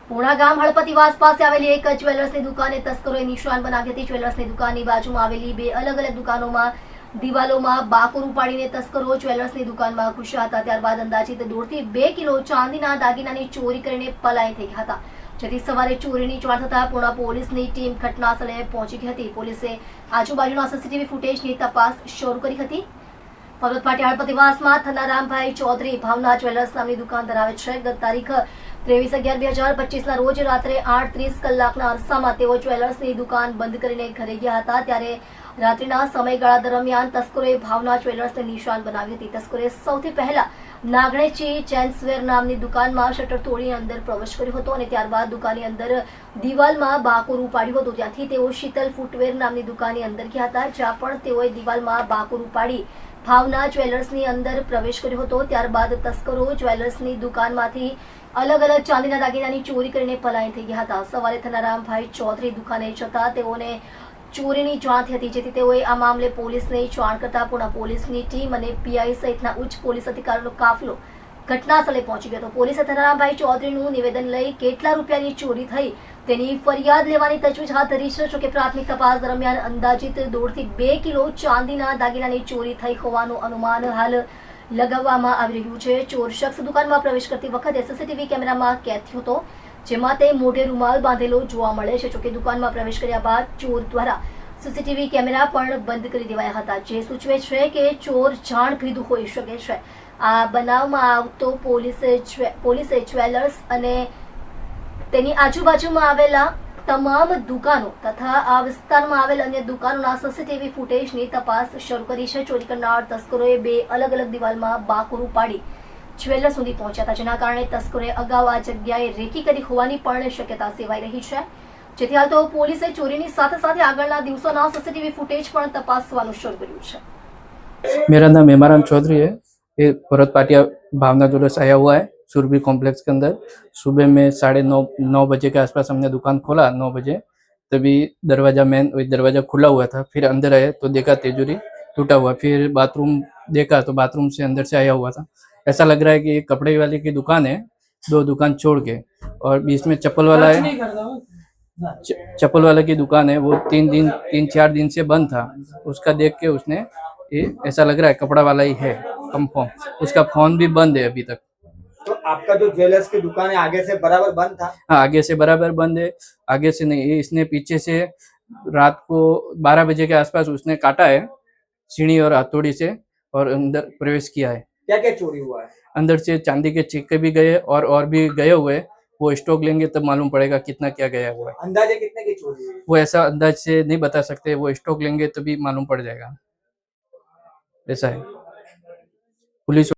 પૂર્ણા ગામ હળપતિવાસ પાસે આવેલી એક જ્વેલર્સની દુકાને તસ્કરોએ નિશાન બનાવી હતી। જ્વેલર્સની દુકાનની બાજુમાં આવેલી બે અલગ અલગ દુકાનોમાં દિવાલોમાં બાકોર ઉપાડીને તસ્કરો જ્વેલર્સની દુકાનમાં ઘૂસ્યા હતા। ત્યારબાદ અંદાજિત 1.5 થી 2 કિલો ચાંદીના દાગીનાની ચોરી કરીને પલાયન થઈ ગયા હતા, જેથી સવારે ચોરીની જાણ થતાં પૂર્ણા પોલીસની ટીમ ઘટનાસ્થળે પહોંચી ગઈ હતી। પોલીસે આજુબાજુના સીસીટીવી ફૂટેજની તપાસ શરૂ કરી હતી। પર્વત પાટિયા હળપતિવાસમાં થનારામભાઈ ચૌધરી ભાવના જ્વેલર્સ નામની દુકાન ધરાવે છે। ગત તારીખ 23/11/2025 રોજ રાત્રે 8:30 કલાકના અરસામાં તેઓ જ્વેલર્સની દુકાન બંધ કરીને ઘરે ગયા હતા। ત્યારે રાત્રિના સમયગાળા દરમિયાન તસ્કરોએ ભાવના જ્વેલર્સને નિશાન બનાવી હતી। તસ્કરોએ સૌથી પહેલા નાગણેચી જેન્ટ્સવેર નામની દુકાનમાં શટર તોડી અંદર પ્રવેશ કર્યો હતો અને ત્યારબાદ દુકાનની અંદર દિવાલમાં બાકોર ઉપાડ્યું હતું। ત્યાંથી તેઓ શીતલ ફૂટવેર નામની દુકાનની અંદર ગયા હતા, જ્યાં પણ તેઓએ દિવાલમાં બાકોર ઉપાડી ભાવના જ્વેલર્સની અંદર પ્રવેશ કર્યો હતો। ત્યારબાદ તસ્કરો જ્વેલર્સની દુકાનમાંથી અલગ અલગ ચાંદીના દાગીનાની ચોરી કરીને પલાયન થઈ ગયા હતા। સવારે થનારામભાઈ ચૌધરી દુકાને જતા તેઓને ચોરીની જાણ થઈ હતી, જેથી તેઓએ આ મામલે પોલીસને જાણ કરતા પૂર્ણા પોલીસની ટીમ અને પીઆઈ સહિતના ઉચ્ચ પોલીસ અધિકારીનો કાફલો ઘટનાસ્થળે પહોંચી ગયો હતો। પોલીસે થનારામભાઈ ચૌધરીનું નિવેદન લઈ કેટલા રૂપિયાની ચોરી થઈ તેની ફરિયાદ લેવાની તજવીજ હાથ ધરી છે। જોકે પ્રાથમિક તપાસ દરમિયાન અંદાજિત 1.5 થી 2 કિલો ચાંદીના દાગીનાની ચોરી થઈ હોવાનું અનુમાન હાલ લગાવવામાં આવી રહ્યું છે। ચોર શખ્સ દુકાનમાં પ્રવેશ કરતી વખતે સીસીટીવી કેમેરામાં કેદ થયો હતો, જેમાં તે મોઢે રૂમાલ બાંધેલો જોવા મળે છે। જોકે દુકાનમાં પ્રવેશ કર્યા બાદ ચોર દ્વારા સીસીટીવી કેમેરા પણ બંધ કરી દેવાયા હતા, જે સૂચવે છે કે ચોર જાણભીદુ હોઈ શકે છે। આ બનાવમાં આવતો પોલીસે જ્વેલર્સ અને તેની આજુબાજુમાં આવેલા તમામ દુકાનો તથા આ વિસ્તારમાં આવેલ અન્ય દુકાનોના સીસીટીવી ફૂટેજની તપાસ શરૂ કરી છે। ચોરી કરનાર તસ્કરોએ બે અલગ અલગ દિવાલમાં બાકોર ઉપાડી જ્વેલર્સ સુધી પહોંચ્યા હતા, જેના કારણે તસ્કરોએ અગાઉ આ જગ્યાએ રેકી કરી હોવાની પણ શક્યતા સેવાઈ રહી છે। જેથી હાલ તો પોલીસે ચોરીની સાથે સાથે આગળના દિવસોના સીસીટીવી फुटेज પણ તપાસવાનું શરૂ કર્યું છે। मेरा नाम हेमाराम चौधरी है। ये भरत पाटिया भावना ज्वेलर्स आया हुआ है सुरभि कॉम्प्लेक्स के अंदर। सुबह में 9:30 बजे के आसपास हमने दुकान खोला 9 बजे, तभी दरवाजा खुला हुआ था। फिर अंदर आए तो देखा तिजोरी टूटा हुआ। फिर बाथरूम देखा तो बाथरूम से अंदर से आया हुआ था। ऐसा लग रहा है कि कपड़े वाले की दुकान है, 2 दुकान छोड़ के, और बीच में चप्पल वाला है। चप्पल वाला की दुकान है, वो 3-4 दिन से बंद था। उसका देख के उसने ये ऐसा लग रहा है कपड़ा वाला ही है कंफर्म। उसका फोन भी बंद है अभी तक। तो आपका जो ज्वेलर्स की दुकान है आगे से बराबर बंद था? हाँ, आगे से बराबर बंद है, आगे से नहीं। इसने पीछे से रात को 12 बजे के आसपास उसने काटा है सीढ़ी और हथौड़ी से, और अंदर प्रवेश किया है। क्या क्या चोरी हुआ है? अंदर से चांदी के सिक्के भी गए और भी गए हुए। वो स्टॉक लेंगे तब मालूम पड़ेगा कितना क्या गया हुआ है। अंदाजे कितने की चोरी हुई? वो ऐसा अंदाज से नहीं बता सकते, वो स्टॉक लेंगे तभी मालूम पड़ जाएगा। ऐसा है। पुलिस